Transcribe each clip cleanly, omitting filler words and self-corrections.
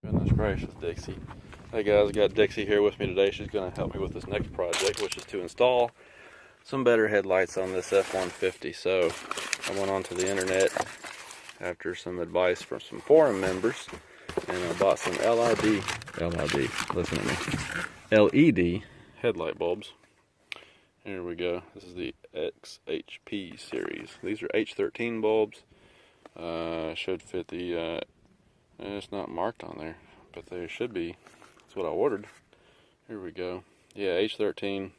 Goodness gracious, Dixie. Hey guys, I got Dixie here with me today. She's going to help me with this next project, which is to install some better headlights on this F-150. So I went onto the internet after some advice from some forum members, and I bought some listen at me, LED headlight bulbs. Here we go. This is the XHP series. These are H13 bulbs. Should fit the it's not marked on there, but they should be. That's what I ordered. Here we go. Yeah, H13.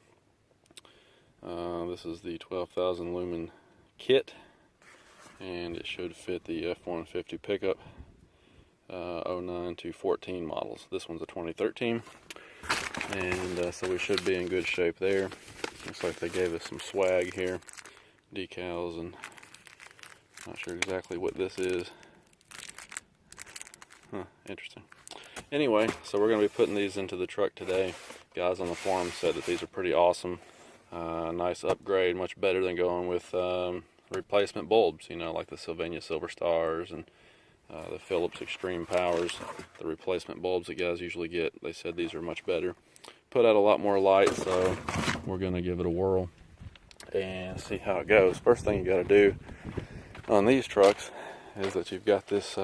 This is the 12,000 lumen kit, and it should fit the F-150 pickup 09 to 14 models. This one's a 2013, and so we should be in good shape there. Looks like they gave us some swag here, decals, and not sure exactly what this is. Huh, interesting. Anyway, so we're going to be putting these into the truck today. Guys on the forum said that these are pretty awesome. Nice upgrade, much better than going with replacement bulbs, you know, like the Sylvania Silver Stars and the Philips Extreme Powers. The replacement bulbs that guys usually get, they said these are much better. Put out a lot more light, so we're going to give it a whirl and see how it goes. First thing you got to do on these trucks is that you've got this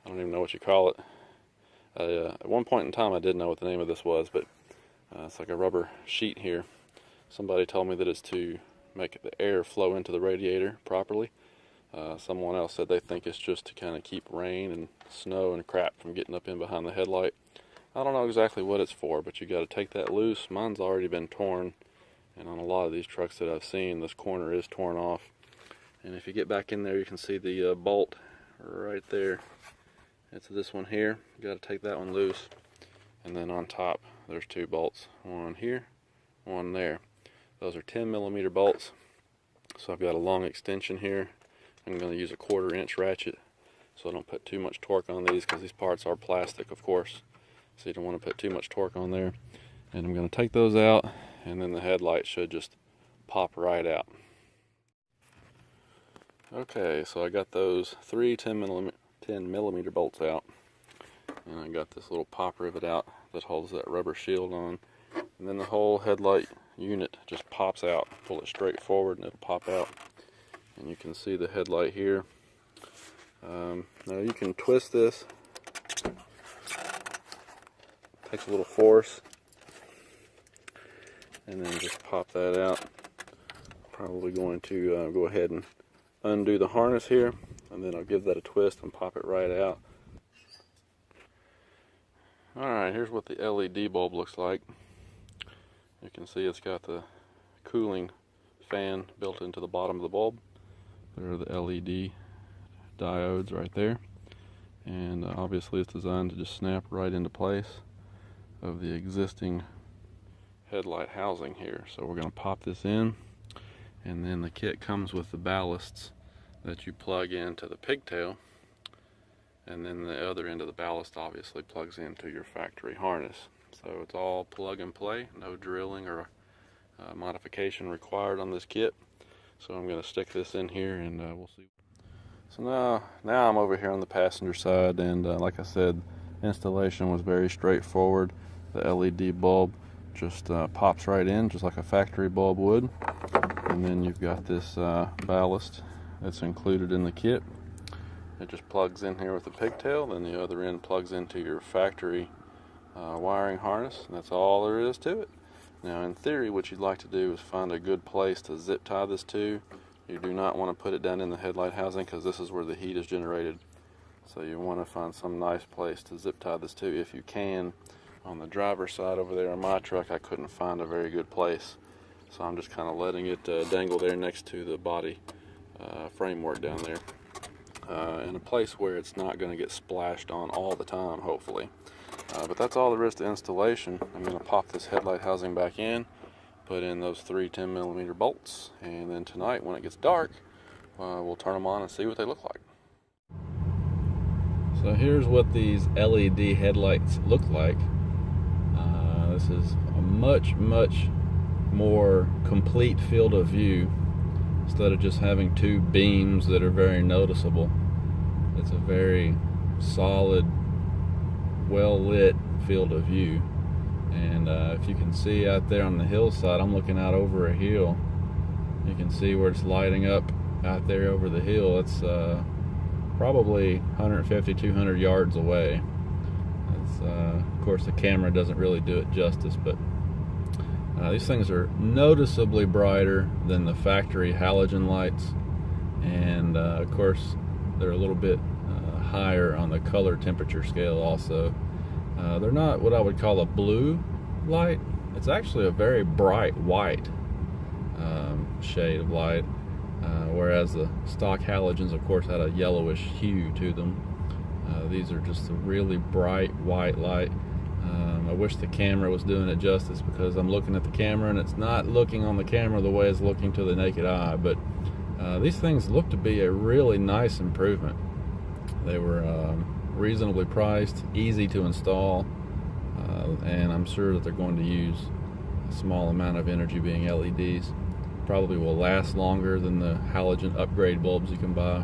I don't even know what you call it. At one point in time I did know what the name of this was, but it's like a rubber sheet here. Somebody told me that it's to make the air flow into the radiator properly. Someone else said they think it's just to kind of keep rain and snow and crap from getting up in behind the headlight. I don't know exactly what it's for, but you got to take that loose. Mine's already been torn, and on a lot of these trucks that I've seen, this corner is torn off. And if you get back in there, you can see the bolt right there. It's this one here. You got to take that one loose, and then on top there's two bolts, one here, one there. Those are 10mm bolts. So I've got a long extension here. I'm going to use a 1/4 inch ratchet so I don't put too much torque on these, because these parts are plastic, of course, so you don't want to put too much torque on there. And I'm going to take those out, and then the headlight should just pop right out. Okay, so I got those three 10mm bolts out, and I got this little pop rivet out that holds that rubber shield on, and then the whole headlight unit just pops out. Pull it straight forward and it'll pop out, and you can see the headlight here. Now you can twist this. Takes a little force, and then just pop that out. Probably going to go ahead and undo the harness here, and then I'll give that a twist and pop it right out. Alright, here's what the LED bulb looks like. You can see it's got the cooling fan built into the bottom of the bulb. There are the LED diodes right there, and obviously it's designed to just snap right into place of the existing headlight housing here. So we're going to pop this in, and then the kit comes with the ballasts that you plug into the pigtail, and then the other end of the ballast obviously plugs into your factory harness. So it's all plug and play, no drilling or modification required on this kit. So I'm going to stick this in here, and we'll see. So now I'm over here on the passenger side, and like I said, installation was very straightforward. The LED bulb just pops right in, just like a factory bulb would, and then you've got this ballast that's included in the kit. It just plugs in here with the pigtail, then the other end plugs into your factory wiring harness, and that's all there is to it. Now in theory, what you'd like to do is find a good place to zip tie this to. You do not want to put it down in the headlight housing, because this is where the heat is generated. So you want to find some nice place to zip tie this to if you can. On the driver's side over there on my truck, I couldn't find a very good place, so I'm just kind of letting it dangle there next to the body framework down there, in a place where it's not going to get splashed on all the time, hopefully. But that's all there is to installation. I'm going to pop this headlight housing back in, put in those three 10mm bolts, and then tonight when it gets dark, we'll turn them on and see what they look like. So here's what these LED headlights look like. This is a much more complete field of view, instead of just having two beams that are very noticeable. It's a very solid, well-lit field of view. And if you can see out there on the hillside, I'm looking out over a hill. You can see where it's lighting up out there over the hill. It's probably 150, 200 yards away. Of course, the camera doesn't really do it justice, but these things are noticeably brighter than the factory halogen lights, and of course they're a little bit higher on the color temperature scale also. They're not what I would call a blue light. It's actually a very bright white shade of light, whereas the stock halogens of course had a yellowish hue to them. These are just a really bright white light. I wish the camera was doing it justice, because I'm looking at the camera and it's not looking on the camera the way it's looking to the naked eye. But these things look to be a really nice improvement. They were reasonably priced, easy to install, and I'm sure that they're going to use a small amount of energy, being LEDs. Probably will last longer than the halogen upgrade bulbs you can buy.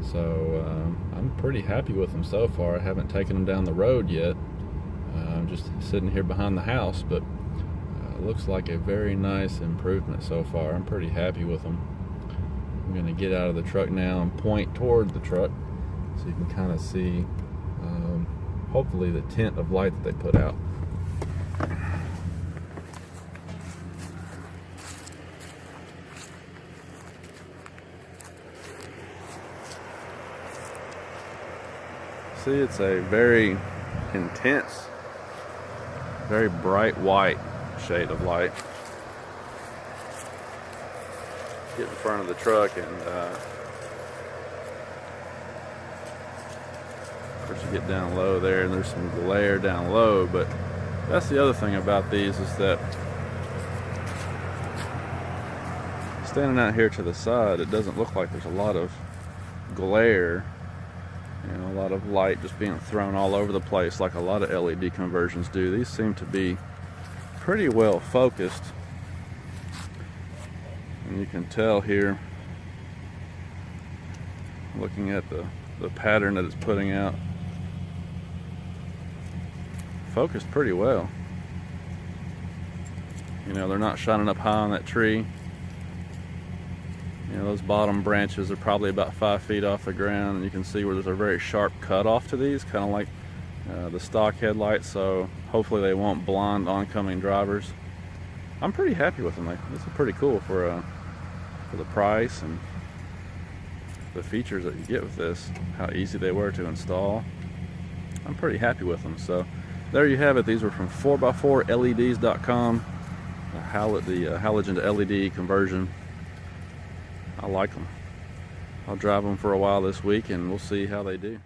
So I'm pretty happy with them so far. I haven't taken them down the road yet. I'm just sitting here behind the house, but it looks like a very nice improvement so far. I'm pretty happy with them. I'm going to get out of the truck now and point toward the truck so you can kind of see hopefully the tint of light that they put out. See, it's a very intense, very bright white shade of light. Get in front of the truck, and of course you get down low there and there's some glare down low, but that's the other thing about these, is that standing out here to the side, it doesn't look like there's a lot of glare. You know, a lot of light just being thrown all over the place like a lot of LED conversions do. These seem to be pretty well focused, and you can tell here, looking at the pattern that it's putting out, focused pretty well. You know, they're not shining up high on that tree. You know, those bottom branches are probably about 5 feet off the ground, and you can see where there's a very sharp cutoff to these, kind of like the stock headlights, so hopefully they won't blind oncoming drivers. I'm pretty happy with them. This is pretty cool for the price and the features that you get with this, how easy they were to install. I'm pretty happy with them. So there you have it. These were from 4x4leds.com, the halogen to LED conversion. I like them. I'll drive them for a while this week and we'll see how they do.